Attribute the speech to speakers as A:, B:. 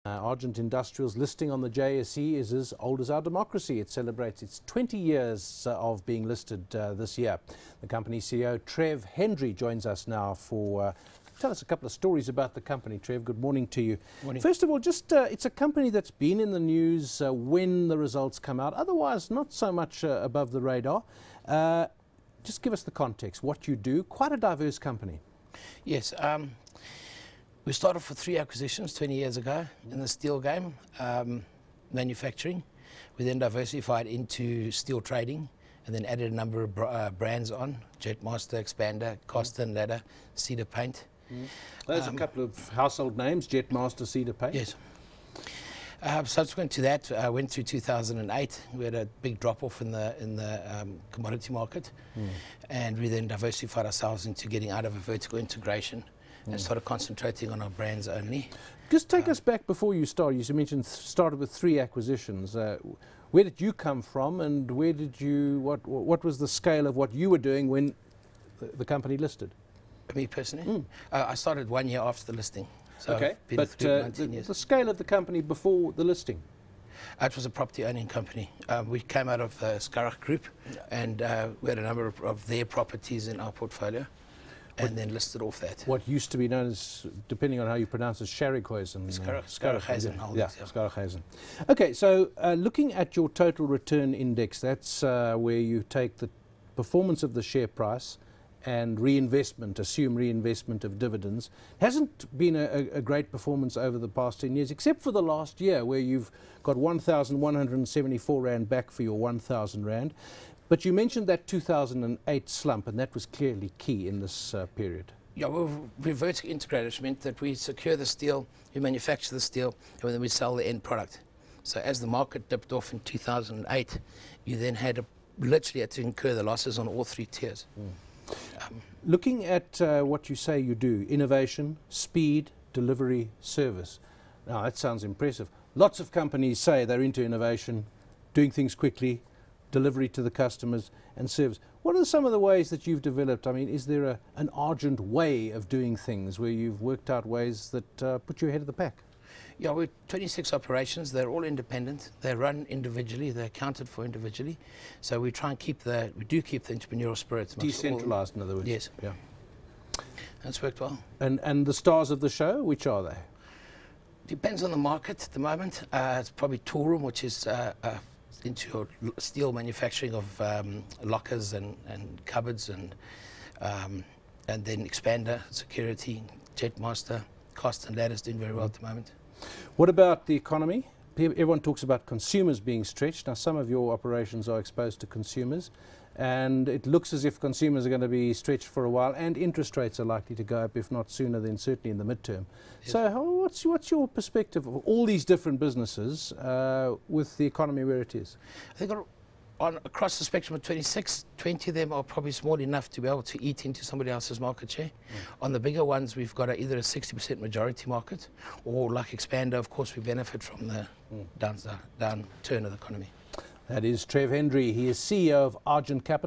A: Argent Industrial's listing on the JSE is as old as our democracy. It celebrates its 20 years of being listed this year. The company CEO, Treve Hendry, joins us now for tell us a couple of stories about the company. Treve, good morning to you.
B: Morning.
A: First of all, just it's a company that's been in the news when the results come out, otherwise not so much above the radar. Just give us the context, what you do. Quite a diverse company.
B: Yes. We started for 3 acquisitions 20 years ago in the steel game, manufacturing. We then diversified into steel trading and then added a number of brands on: Jetmaster, Expander, Caster and Ladder, Cedar Paint.
A: Those are a couple of household names: Jetmaster, Cedar Paint.
B: Yes. Subsequent to that, I went through 2008. We had a big drop-off in the commodity market, and we then diversified ourselves into getting out of a vertical integration and started concentrating on our brands only.
A: Just take us back before you started. You mentioned started with 3 acquisitions. Where did you come from, and where did you? What was the scale of what you were doing when the company listed?
B: Me personally, I started 1 year after the listing. So
A: okay, but the scale of the company before the listing?
B: It was a property-owning company. We came out of the Scarach Group, and we had a number of their properties in our portfolio, and then listed off that.
A: What used to be known as, depending on how you pronounce it, Scharachhuizen.
B: Scharachhuizen Holdings.
A: Yeah, Scharachhuizen. Okay, so looking at your total return index, that's where you take the performance of the share price and reinvestment, assume reinvestment of dividends. Hasn't been a great performance over the past 10 years, except for the last year where you've got 1,174 Rand back for your 1,000 Rand. But you mentioned that 2008 slump, and that was clearly key in this period.
B: Yeah, we're vertically integrated, which meant that we secure the steel, we manufacture the steel, and then we sell the end product. So as the market dipped off in 2008, you then literally had to incur the losses on all 3 tiers.
A: Looking at what you say you do, innovation, speed, delivery, service. Now, that sounds impressive. Lots of companies say they're into innovation, doing things quickly, delivery to the customers, and service. What are some of the ways that you've developed? I mean, is there an Argent way of doing things where you've worked out ways that put you ahead of the pack?
B: Yeah, we're 26 operations. They're all independent. They're run individually. They're accounted for individually. So we try and keep the entrepreneurial spirit.
A: Decentralized, in other words.
B: Yes.
A: Yeah.
B: That's worked well.
A: And the stars of the show, which are they?
B: Depends on the market at the moment. It's probably Toolroom, which is into steel manufacturing of lockers and cupboards, and then Expander, security, Jetmaster, Caster and Ladder is doing very well at the moment.
A: What about the economy? Everyone talks about consumers being stretched. Now, some of your operations are exposed to consumers, and it looks as if consumers are going to be stretched for a while, and interest rates are likely to go up, if not sooner, then certainly in the midterm. Yes. So what's your perspective of all these different businesses with the economy where it is?
B: I think across the spectrum of 26, 20 of them are probably small enough to be able to eat into somebody else's market share. On the bigger ones, we've got either a 60% majority market, or like Expander, of course, we benefit from the downturn of the economy.
A: That is Treve Hendry. He is CEO of Argent Capital.